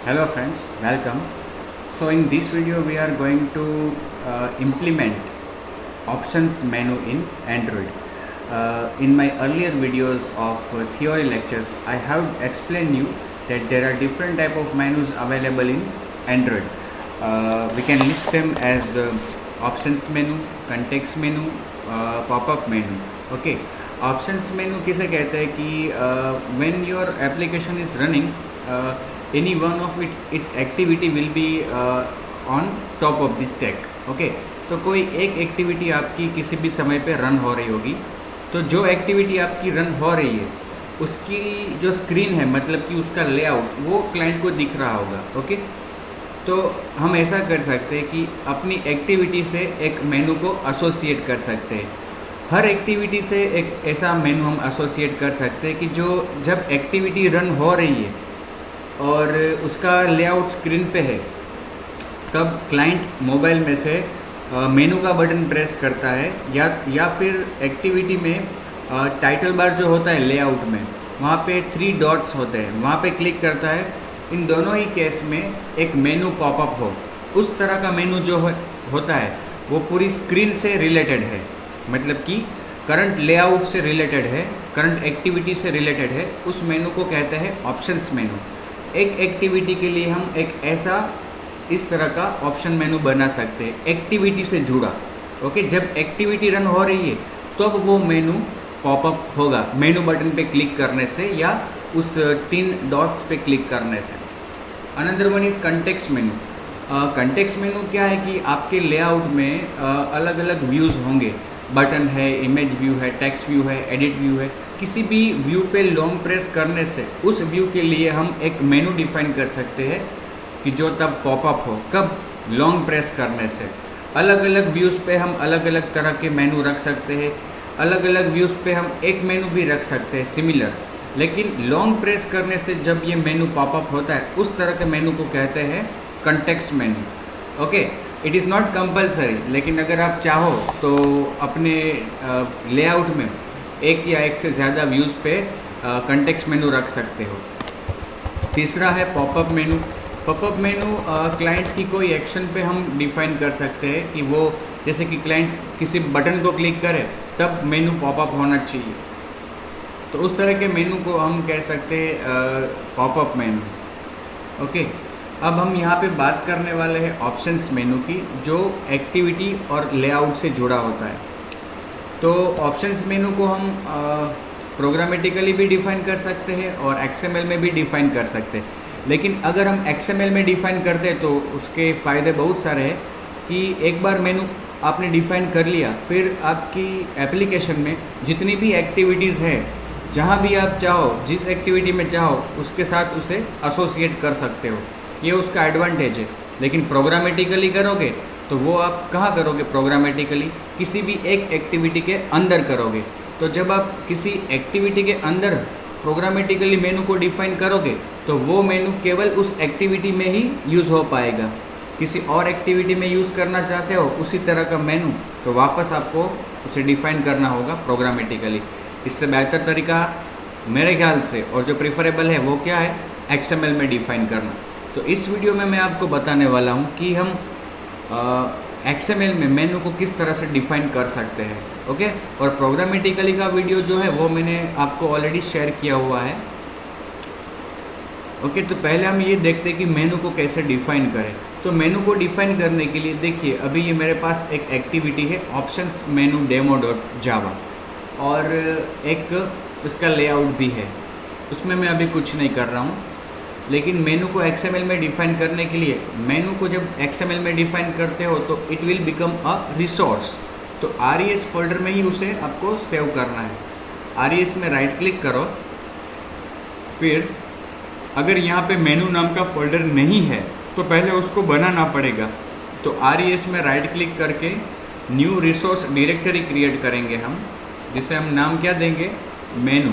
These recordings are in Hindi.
Hello friends, welcome. So in this video we are going to implement options menu in Android. In my earlier videos of theory lectures, I have explained you that there are different type of menus available in Android. We can list them as options menu, context menu, pop-up menu. Okay, options menu किसे कहते हैं कि when your application is running, any one of its activity will be on top of the stack. Okay, तो कोई एक एक्टिविटी आपकी किसी भी समय पे रन हो रही होगी, तो जो एक्टिविटी आपकी रन हो रही है उसकी जो स्क्रीन है, मतलब कि उसका लेआउट वो क्लाइंट को दिख रहा होगा. ओके, तो हम ऐसा कर सकते हैं कि अपनी एक्टिविटी से एक मेनू को एसोसिएट कर सकते हैं. हर एक्टिविटी से एक ऐसा मेनू हम एसोसिएट कर सकते हैं कि जो जब एक्टिविटी रन हो रही है और उसका लेआउट स्क्रीन पे है, तब क्लाइंट मोबाइल में से मेनू का बटन प्रेस करता है या फिर एक्टिविटी में टाइटल बार जो होता है लेआउट में, वहाँ पे 3 डॉट्स होते हैं, वहाँ पे क्लिक करता है. इन दोनों ही केस में एक मेनू पॉपअप हो, उस तरह का मेनू जो होता है वो पूरी स्क्रीन से रिलेटेड है, मतलब कि करंट लेआउट से रिलेटेड है, करंट एक्टिविटी से रिलेटेड है. उस मेनू को कहते हैं ऑप्शंस मेनू. एक एक्टिविटी के लिए हम एक ऐसा इस तरह का ऑप्शन मेनू बना सकते हैं एक्टिविटी से जुड़ा. ओके, जब एक्टिविटी रन हो रही है तब वो मेनू पॉपअप होगा मेनू बटन पे क्लिक करने से या उस 3 डॉट्स पे क्लिक करने से. Another one is context menu. Context मेनू क्या है कि आपके लेआउट में अलग अलग व्यूज़ होंगे. बटन है, इमेज व्यू है, टेक्स्ट व्यू है, एडिट व्यू है. किसी भी व्यू पे लॉन्ग प्रेस करने से उस व्यू के लिए हम एक मेनू डिफाइन कर सकते हैं कि जो तब पॉपअप हो, कब लॉन्ग प्रेस करने से. अलग अलग व्यूज़ पे हम अलग अलग तरह के मेनू रख सकते हैं. अलग अलग व्यूज़ पे हम एक मेनू भी रख सकते हैं सिमिलर, लेकिन लॉन्ग प्रेस करने से जब ये मेनू पॉपअप होता है उस तरह के मेनू को कहते हैं context menu. Okay, it is not compulsory, लेकिन अगर आप चाहो तो अपने लेआउट में एक या एक से ज़्यादा व्यूज़ पे कंटेक्स्ट मेनू रख सकते हो. तीसरा है popup menu. Popup menu client की कोई एक्शन पे हम डिफाइन कर सकते हैं कि वो, जैसे कि क्लाइंट किसी बटन को क्लिक करे तब मेनू पॉपअप होना चाहिए, तो उस तरह के मेनू को हम कह सकते हैं पॉपअप मेनू. ओके, अब हम यहाँ पे बात करने वाले हैं ऑप्शंस मेनू की, जो एक्टिविटी और लेआउट से जुड़ा होता है. तो ऑप्शंस मेनू को हम प्रोग्रामेटिकली भी डिफ़ाइन कर सकते हैं और XML में भी डिफ़ाइन कर सकते हैं. लेकिन अगर हम XML में डिफ़ाइन करते हैं तो उसके फ़ायदे बहुत सारे हैं कि एक बार मेनू आपने डिफ़ाइन कर लिया, फिर आपकी एप्लीकेशन में जितनी भी एक्टिविटीज़ है, जहाँ भी आप चाहो, जिस एक्टिविटी में चाहो उसके साथ उसे एसोसिएट कर सकते हो. ये उसका एडवांटेज है. लेकिन प्रोग्रामेटिकली करोगे तो वो आप कहाँ करोगे? प्रोग्रामेटिकली किसी भी एक एक्टिविटी के अंदर करोगे. तो जब आप किसी एक्टिविटी के अंदर प्रोग्रामेटिकली मेनू को डिफ़ाइन करोगे तो वो मेनू केवल उस एक्टिविटी में ही यूज़ हो पाएगा. किसी और एक्टिविटी में यूज़ करना चाहते हो उसी तरह का मेनू, तो वापस आपको उसे डिफ़ाइन करना होगा प्रोग्रामेटिकली. इससे बेहतर तरीका मेरे ख्याल से और जो प्रिफरेबल है वो क्या है? XML में डिफ़ाइन करना. तो इस वीडियो में मैं आपको बताने वाला हूँ कि हम XML में मेनू को किस तरह से डिफ़ाइन कर सकते हैं. ओके, और प्रोग्रामेटिकली का वीडियो जो है वो मैंने आपको ऑलरेडी शेयर किया हुआ है. ओके, तो पहले हम ये देखते हैं कि मेनू को कैसे डिफ़ाइन करें. तो मेनू को डिफ़ाइन करने के लिए देखिए, अभी ये मेरे पास एक एक्टिविटी है ऑप्शंस मेनू डेमो डॉट जावा, और एक इसका लेआउट भी है. उसमें मैं अभी कुछ नहीं कर रहा हूँ. लेकिन मेनू को XML में डिफ़ाइन करने के लिए, मेनू को जब XML में डिफ़ाइन करते हो तो it will become a resource. तो RES फोल्डर में ही उसे आपको सेव करना है. RES में राइट क्लिक करो, फिर अगर यहाँ पे मेनू नाम का फोल्डर नहीं है तो पहले उसको बनाना पड़ेगा. तो RES में राइट क्लिक करके न्यू रिसोर्स डायरेक्टरी क्रिएट करेंगे हम, जिसे हम नाम क्या देंगे? मेनू.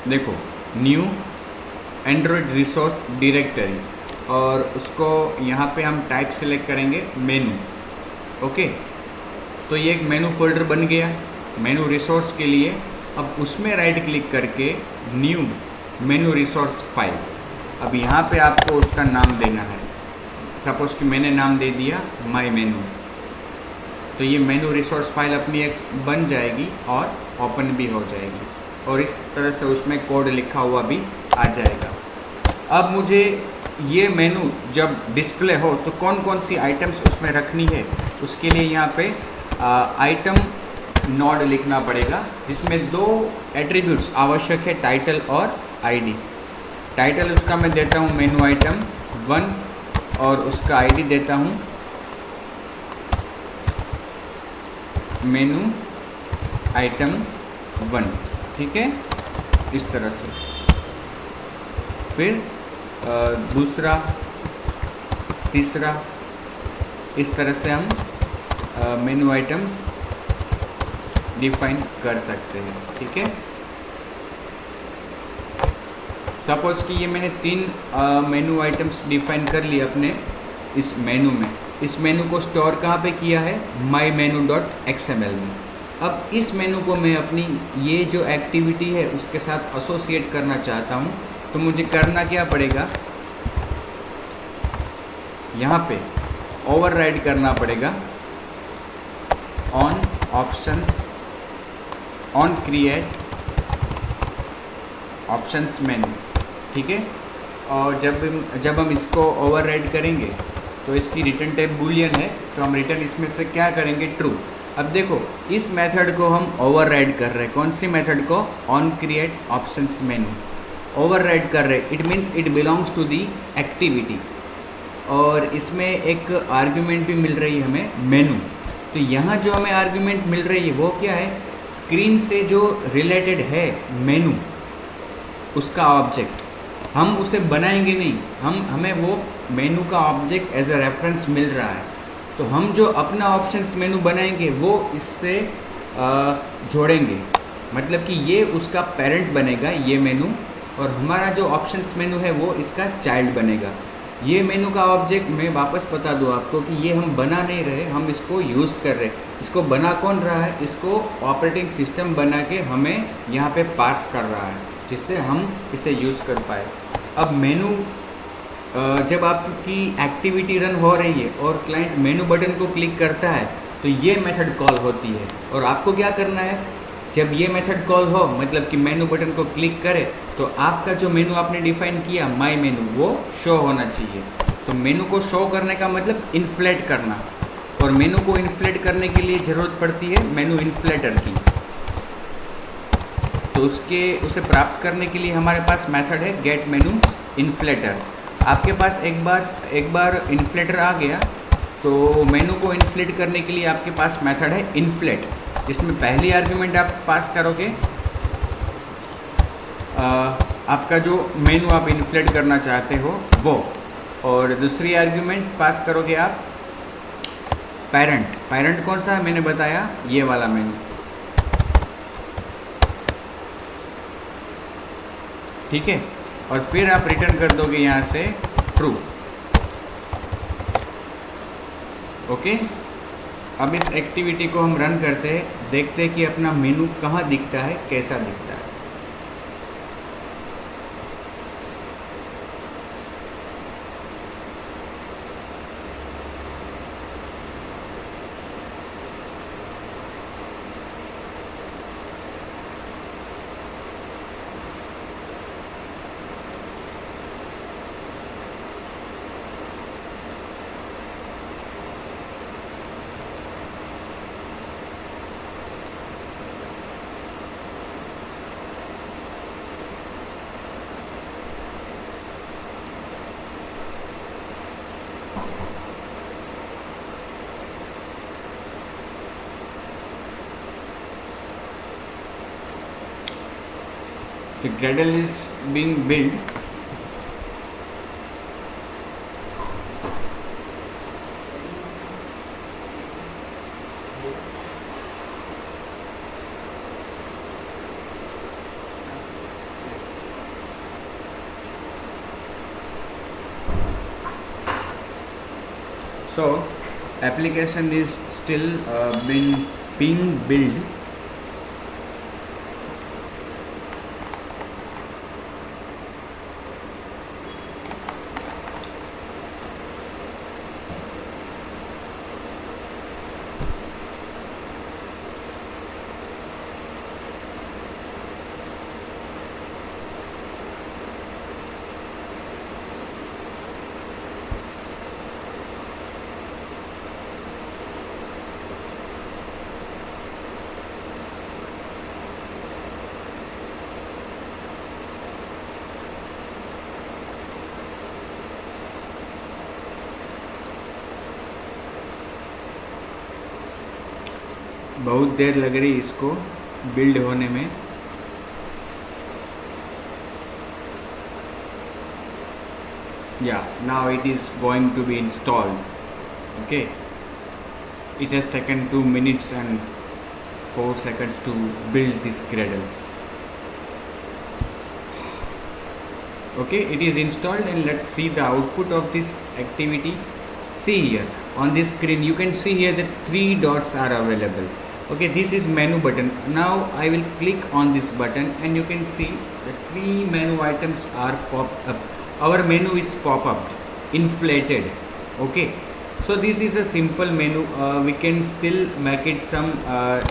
देखो, न्यू एंड्रॉयड रिसोर्स डायरेक्टरी, और उसको यहाँ पे हम टाइप सेलेक्ट करेंगे मेनू. ओके, तो ये एक मेनू फोल्डर बन गया मेनू रिसोर्स के लिए. अब उसमें राइट क्लिक करके न्यू मेनू रिसोर्स फाइल। अब यहाँ पे आपको उसका नाम देना है। सपोज कि मैंने नाम दे दिया माई मेनू, तो ये मेनू रिसोर्स फाइल अपनी एक बन जाएगी और ओपन भी हो जाएगी, और इस तरह से उसमें कोड लिखा हुआ भी आ जाएगा। अब मुझे ये मेनू जब डिस्प्ले हो तो कौन कौन सी आइटम्स उसमें रखनी है, उसके लिए यहाँ पे आइटम नोड लिखना पड़ेगा, जिसमें दो एट्रीब्यूट्स आवश्यक है, टाइटल और आईडी। टाइटल उसका मैं देता हूँ मेनू आइटम 1 और उसका आईडी देता हूँ मेनू आइटम 1। ठीक है, इस तरह से। फिर दूसरा, तीसरा, इस तरह से हम मेनू आइटम्स डिफाइन कर सकते हैं। ठीक है, सपोज कि ये मैंने 3 मेनू आइटम्स डिफाइन कर लिए अपने इस मेनू में। इस मेनू को स्टोर कहाँ पे किया है, माई मेनू डॉट XML में। अब इस मेनू को मैं अपनी ये जो एक्टिविटी है उसके साथ एसोसिएट करना चाहता हूँ, तो मुझे करना क्या पड़ेगा, यहाँ पे ओवरराइड करना पड़ेगा on options, on create options मेनू। ठीक है, और जब हम इसको ओवरराइड करेंगे तो इसकी रिटर्न टाइप बूलियन है, तो हम रिटर्न इसमें से क्या करेंगे, ट्रू। अब देखो, इस मेथड को हम ओवरराइड कर रहे हैं। कौन सी मेथड को, on create options menu override कर रहे हैं। It means it belongs to the activity, और इसमें एक आर्ग्यूमेंट भी मिल रही है हमें मेनू। तो यहाँ जो हमें आर्ग्यूमेंट मिल रही है वो क्या है, स्क्रीन से जो रिलेटेड है मेनू, उसका ऑब्जेक्ट। हम उसे बनाएंगे नहीं, हमें वो मेनू का ऑब्जेक्ट एज अ रेफरेंस मिल रहा है। तो हम जो अपना ऑप्शंस मेनू बनाएंगे वो इससे जोड़ेंगे, मतलब कि ये उसका पेरेंट बनेगा ये मेनू, और हमारा जो ऑप्शंस मेनू है वो इसका चाइल्ड बनेगा। ये मेनू का ऑब्जेक्ट मैं वापस बता दूँ आपको कि ये हम बना नहीं रहे, हम इसको यूज़ कर रहे। इसको बना कौन रहा है, इसको ऑपरेटिंग सिस्टम बना के हमें यहाँ पे पास कर रहा है, जिससे हम इसे यूज़ कर पाए। अब मेनू जब आपकी एक्टिविटी रन हो रही है और क्लाइंट मेनू बटन को क्लिक करता है तो ये मेथड कॉल होती है, और आपको क्या करना है, जब ये मेथड कॉल हो, मतलब कि मेनू बटन को क्लिक करे, तो आपका जो मेनू आपने डिफाइन किया माई मेनू, वो शो होना चाहिए। तो मेनू को शो करने का मतलब इन्फ्लेट करना, और मेनू को इन्फ्लेट करने के लिए ज़रूरत पड़ती है मेनू इन्फ्लेटर की। तो उसे प्राप्त करने के लिए हमारे पास मेथड है गेट मेनू इन्फ्लेटर। आपके पास एक बार इन्फ्लेटर आ गया, तो मेनू को इन्फ्लेट करने के लिए आपके पास मेथड है इन्फ्लेट। इसमें पहली आर्ग्यूमेंट आप पास करोगे आपका जो मेनू आप इन्फ्लेट करना चाहते हो वो, और दूसरी आर्ग्यूमेंट पास करोगे आप पेरेंट कौन सा है, मैंने बताया ये वाला मेनू। ठीक है, और फिर आप रिटर्न कर दोगे यहाँ से ट्रू। ओके, अब इस एक्टिविटी को हम रन करते हैं, देखते हैं कि अपना मेनू कहाँ दिखता है, कैसा दिखता है। The Gradle is being built. So application is still being built. बहुत देर लग रही इसको बिल्ड होने में। Yeah, now it is going to be installed. Okay, it has taken 2 minutes and 4 seconds to build this Gradle. Okay, it is installed, and let's see the output of this activity. See here on this screen you can see here that 3 dots are available. Okay, this is menu button. Now I will click on this button and you can see the 3 menu items are popped up. Our menu is pop-up, inflated. Okay, so this is a simple menu. We can still make it some a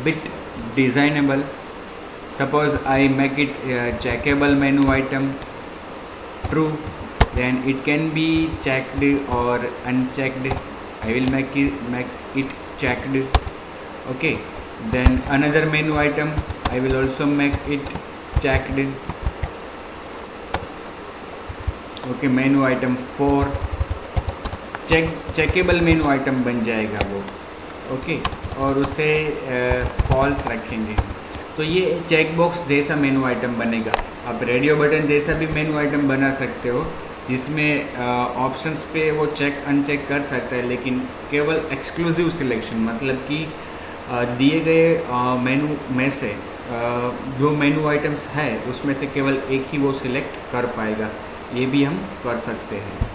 bit designable. Suppose I make it checkable menu item, true, then it can be checked or unchecked. I will make it checked. Okay, then another menu item I will also make it checked. Okay, menu item 4 checkable menu item बन जाएगा वो। ओके, और उसे फॉल्स रखेंगे। तो ये चेक बॉक्स जैसा मेनू आइटम बनेगा। आप रेडियो बटन जैसा भी मेनू आइटम बना सकते हो, जिसमें ऑप्शंस पे वो चेक अनचेक कर सकता है, लेकिन केवल एक्सक्लूसिव सिलेक्शन, मतलब कि दिए गए मेनू में से जो मेनू आइटम्स है उसमें से केवल एक ही वो सिलेक्ट कर पाएगा। ये भी हम कर सकते हैं।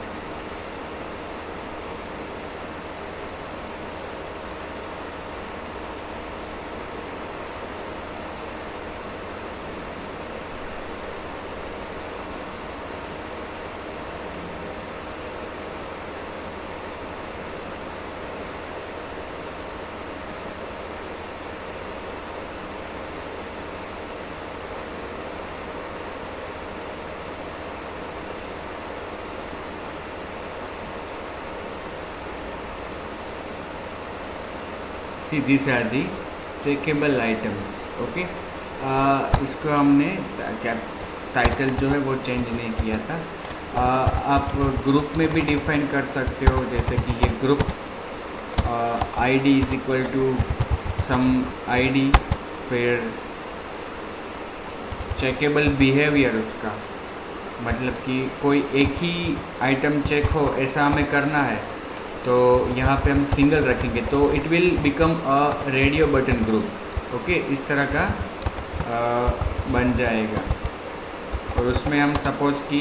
See, these are the checkable items. Okay, इसको हमने टाइटल जो है वो चेंज नहीं किया था। आप ग्रुप में भी डिफाइन कर सकते हो, जैसे कि ये group ID is equal to some ID, फिर चेकेबल बिहेवियर उसका, मतलब कि कोई एक ही आइटम चेक हो ऐसा हमें करना है, तो यहाँ पे हम सिंगल रखेंगे तो it will become a radio button group. Okay, इस तरह का बन जाएगा। और उसमें हम सपोज कि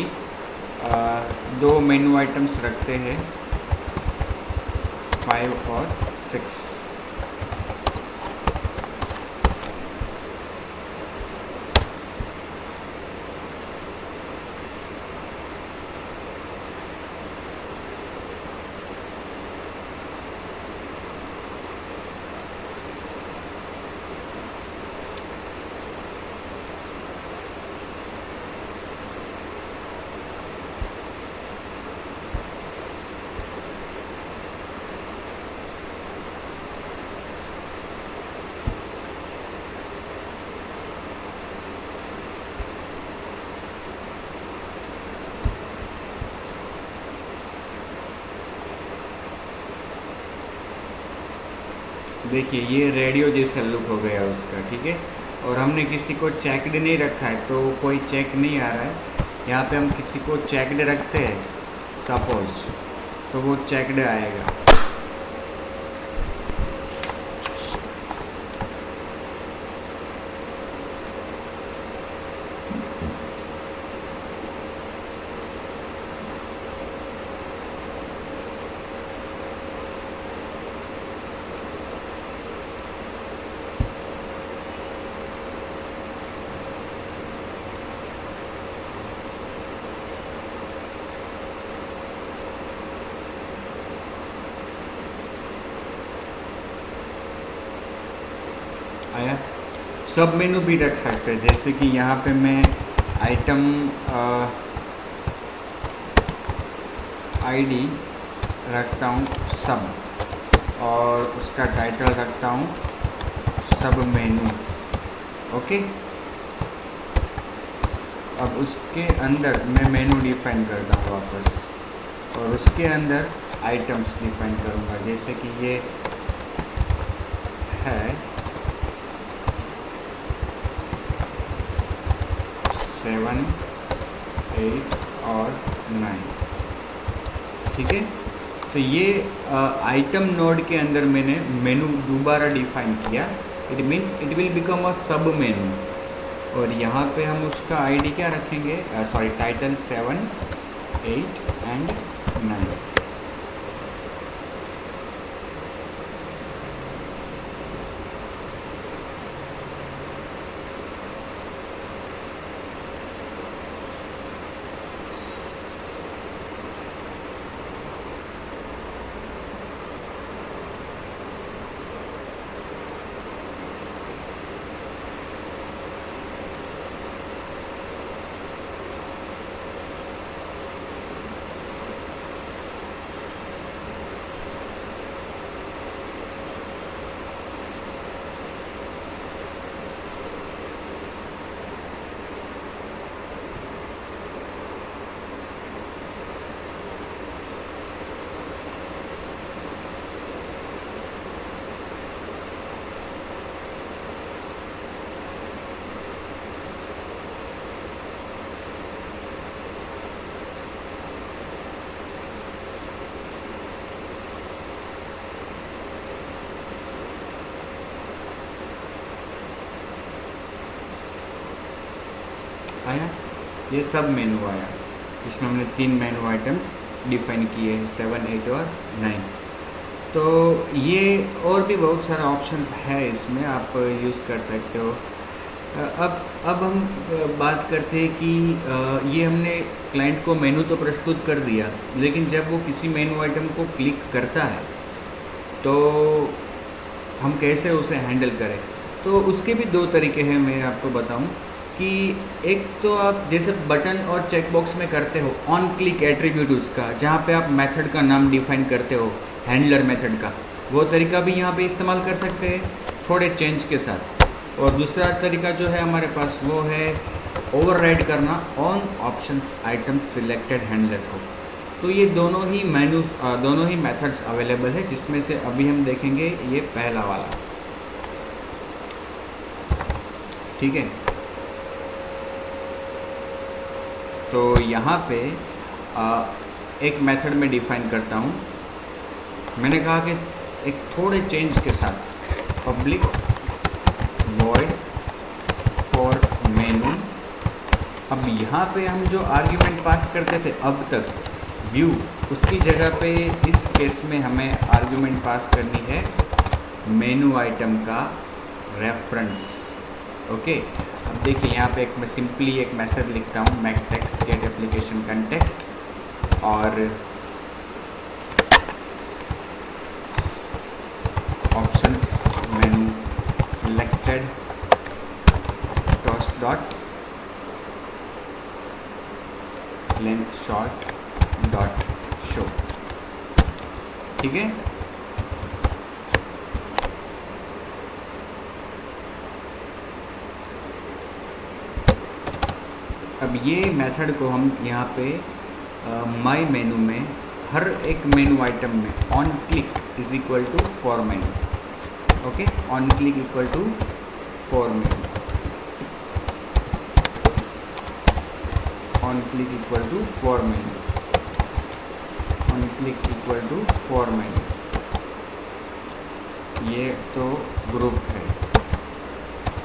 2 मेनू आइटम्स रखते हैं, 5 और 6। देखिए ये रेडियो जैसा लुक हो गया उसका, ठीक है। और हमने किसी को चेकड नहीं रखा है तो कोई चेक नहीं आ रहा है। यहाँ पे हम किसी को चेकड रखते हैं सपोज, तो वो चेकड आएगा। आया। सब मेनू भी रख सकते हैं, जैसे कि यहाँ पे मैं आइटम आईडी रखता हूँ सब, और उसका टाइटल रखता हूँ सब मेनू। ओके, अब उसके अंदर मैं मेनू डिफाइन करता हूँ वापस। और उसके अंदर आइटम्स डिफाइन करूँगा, जैसे कि ये है 7, 8 और 9। ठीक है, तो ये आइटम नोड के अंदर मैंने मेनू दोबारा डिफाइन किया। It means it will become a सब मेनू, और यहाँ पे हम उसका आईडी क्या रखेंगे, सॉरी टाइटल 7, 8 एंड 9। आया, ये सब मेनू आया, इसमें हमने 3 मेनू आइटम्स डिफाइन किए हैं, 7, 8 और 9। तो ये और भी बहुत सारा ऑप्शंस है इसमें, आप यूज़ कर सकते हो। अब हम बात करते हैं कि ये हमने क्लाइंट को मेनू तो प्रस्तुत कर दिया, लेकिन जब वो किसी मेनू आइटम को क्लिक करता है तो हम कैसे उसे हैंडल करें। तो उसके भी 2 तरीके हैं, मैं आपको बताऊं कि एक तो आप जैसे बटन और चेकबॉक्स में करते हो ऑन क्लिक एट्रीब्यूट उसका, जहाँ पे आप मेथड का नाम डिफाइन करते हो, हैंडलर मेथड का, वो तरीका भी यहाँ पे इस्तेमाल कर सकते हैं थोड़े चेंज के साथ। और दूसरा तरीका जो है हमारे पास वो है ओवरराइड करना on options item selected handler को। तो ये दोनों ही दोनों ही मेथड्स अवेलेबल है, जिसमें से अभी हम देखेंगे ये पहला वाला। ठीक है, तो यहाँ पे एक मेथड में डिफाइन करता हूँ, मैंने कहा कि एक थोड़े चेंज के साथ, पब्लिक वॉइड फॉर मेनू। अब यहाँ पे हम जो आर्ग्यूमेंट पास करते थे अब तक व्यू, उसकी जगह पे इस केस में हमें आर्ग्यूमेंट पास करनी है मेनू आइटम का रेफरेंस। ओके, अब देखिए यहाँ पे मैं सिंपली एक मैसेज लिखता हूँ, make text get application context, और options menu selected toast dot length short dot show. ठीक है, अब ये मेथड को हम यहाँ पे माई मेनू में हर एक मेनू आइटम में on click is equal to for menu. Okay, on click equal to for menu, on click equal to for menu, on click equal to for menu. ये तो ग्रुप है,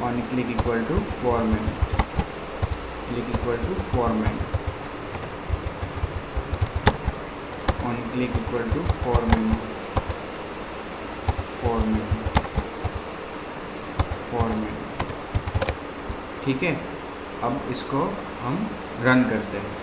on click equal to for menu, click equal to for menu, on click equal to for menu, for menu, for menu. ठीक है, अब इसको हम रन करते हैं।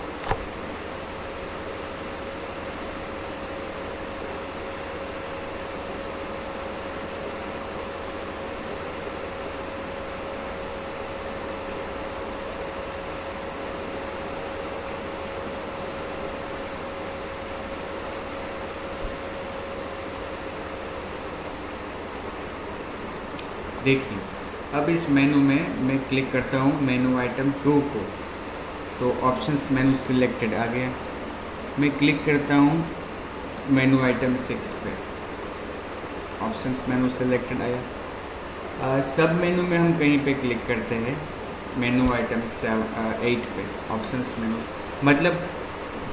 देखिए, अब इस मेनू में मैं क्लिक करता हूँ मेनू आइटम 2 को, तो ऑप्शंस मेनू सिलेक्टेड आ गया। मैं क्लिक करता हूँ मेनू आइटम 6 पे, ऑप्शंस मेनू सेलेक्टेड आया। सब मेनू में हम कहीं पे क्लिक करते हैं, मेनू आइटम 8 पे ऑप्शंस मेनू, मतलब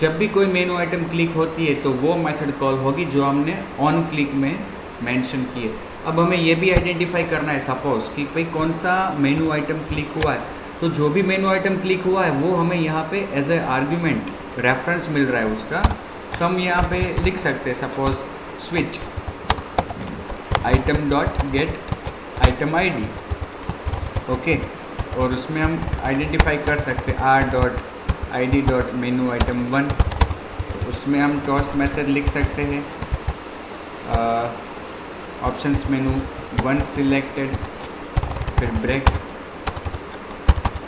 जब भी कोई मेनू आइटम क्लिक होती है तो वो मेथड कॉल होगी जो हमने ऑन क्लिक में मेंशन की है। अब हमें ये भी आइडेंटिफाई करना है सपोज कि भाई कौन सा मेनू आइटम क्लिक हुआ है, तो जो भी मेनू आइटम क्लिक हुआ है वो हमें यहाँ पे एज ए आर्ग्यूमेंट रेफरेंस मिल रहा है उसका, तो हम यहाँ पे लिख सकते हैं suppose switch item dot get item ID, okay, और उसमें हम आइडेंटिफाई कर सकते हैं R dot I D dot menu item 1, तो उसमें हम टोस्ट मैसेज लिख सकते हैं ऑप्शंस मेनू 1 सिलेक्टेड, फिर break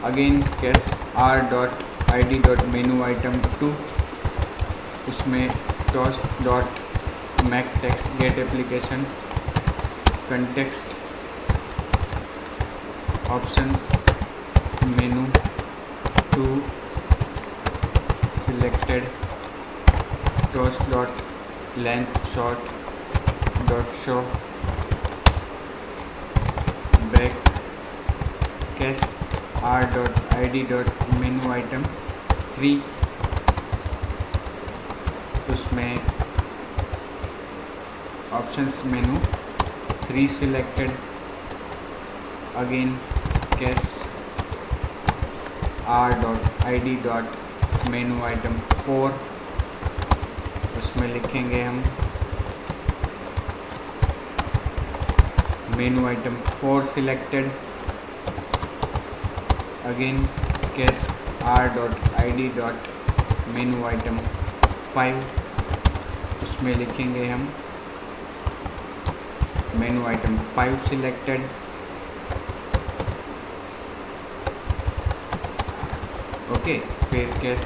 again case R dot I D dot menu item 2, उसमें toast dot make text get application context options menu 2 selected toast dot length short dot show back case R dot I D dot menu item 3, उसमें options menu 3 selected again case R dot I D dot menu item 4, उसमें लिखेंगे हम menu item 4 selected again case R dot I D dot menu item 5, उसमें लिखेंगे हम मेनू आइटम 5 सिलेक्टेड ओके, फिर case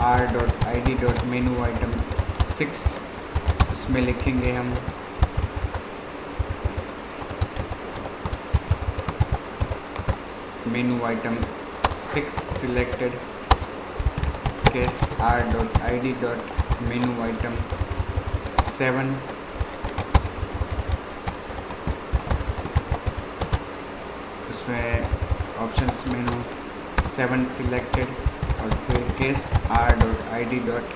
R dot I D dot menu item 6, उसमें लिखेंगे हम menu item 6 selected case R dot I D dot menu item 7, उसमें ऑप्शंस मेनू 7 सिलेक्टेड और फिर case R dot I D dot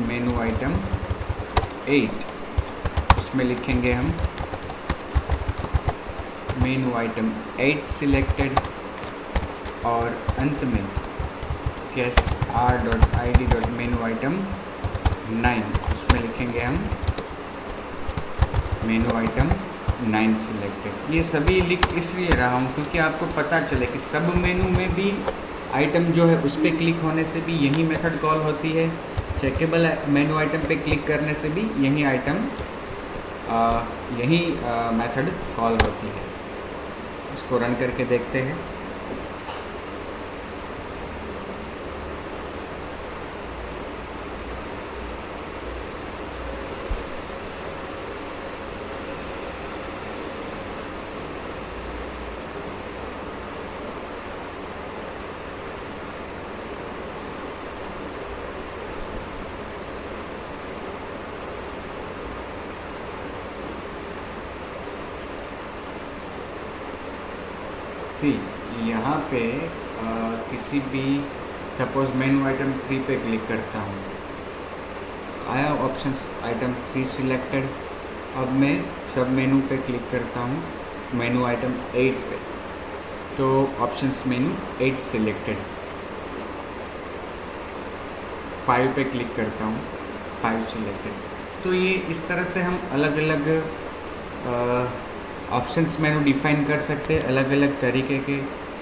menu item 8, उसमें लिखेंगे हम मेनू आइटम 8 सिलेक्टेड और अंत में case R dot I D dot menu item 9, उसमें लिखेंगे हम मेनू आइटम 9 सिलेक्टेड। ये सभी लिख इसलिए रहा हूँ क्योंकि आपको पता चले कि सब मेनू में भी आइटम जो है उस पर क्लिक होने से भी यही मेथड कॉल होती है, चेकेबल मेनू आइटम पे क्लिक करने से भी यही मेथड कॉल होती है। इसको रन करके देखते हैं। यहाँ पे किसी भी सपोज मेनू आइटम 3 पे क्लिक करता हूँ, आया ऑप्शंस आइटम 3 सिलेक्टेड। अब मैं सब मेनू पे क्लिक करता हूँ मेनू आइटम 8 पे, तो ऑप्शंस मेनू 8 सिलेक्टेड। 5 पे क्लिक करता हूँ 5 सिलेक्टेड। तो ये इस तरह से हम अलग अलग ऑप्शंस मेनू डिफाइन कर सकते हैं अलग अलग तरीके के,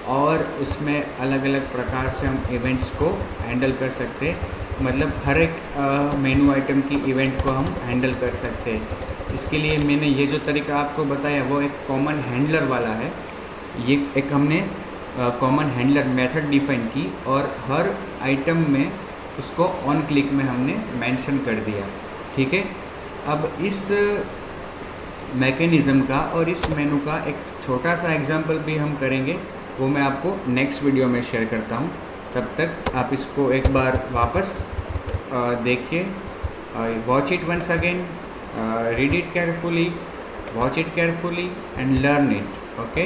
और उसमें अलग अलग प्रकार से हम इवेंट्स को हैंडल कर सकते हैं। मतलब हर एक मेनू आइटम की इवेंट को हम हैंडल कर सकते हैं। इसके लिए मैंने ये जो तरीका आपको बताया वो एक कॉमन हैंडलर वाला है। ये एक हमने कॉमन हैंडलर मेथड डिफाइन की और हर आइटम में उसको ऑन क्लिक में हमने मेंशन कर दिया। ठीक है, अब इस मैकेनिज़्म का और इस मेनू का एक छोटा सा एग्जांपल भी हम करेंगे, वो मैं आपको नेक्स्ट वीडियो में शेयर करता हूँ। तब तक आप इसको एक बार वापस देखिए, watch it once again, read it carefully, watch it carefully and learn it. Okay.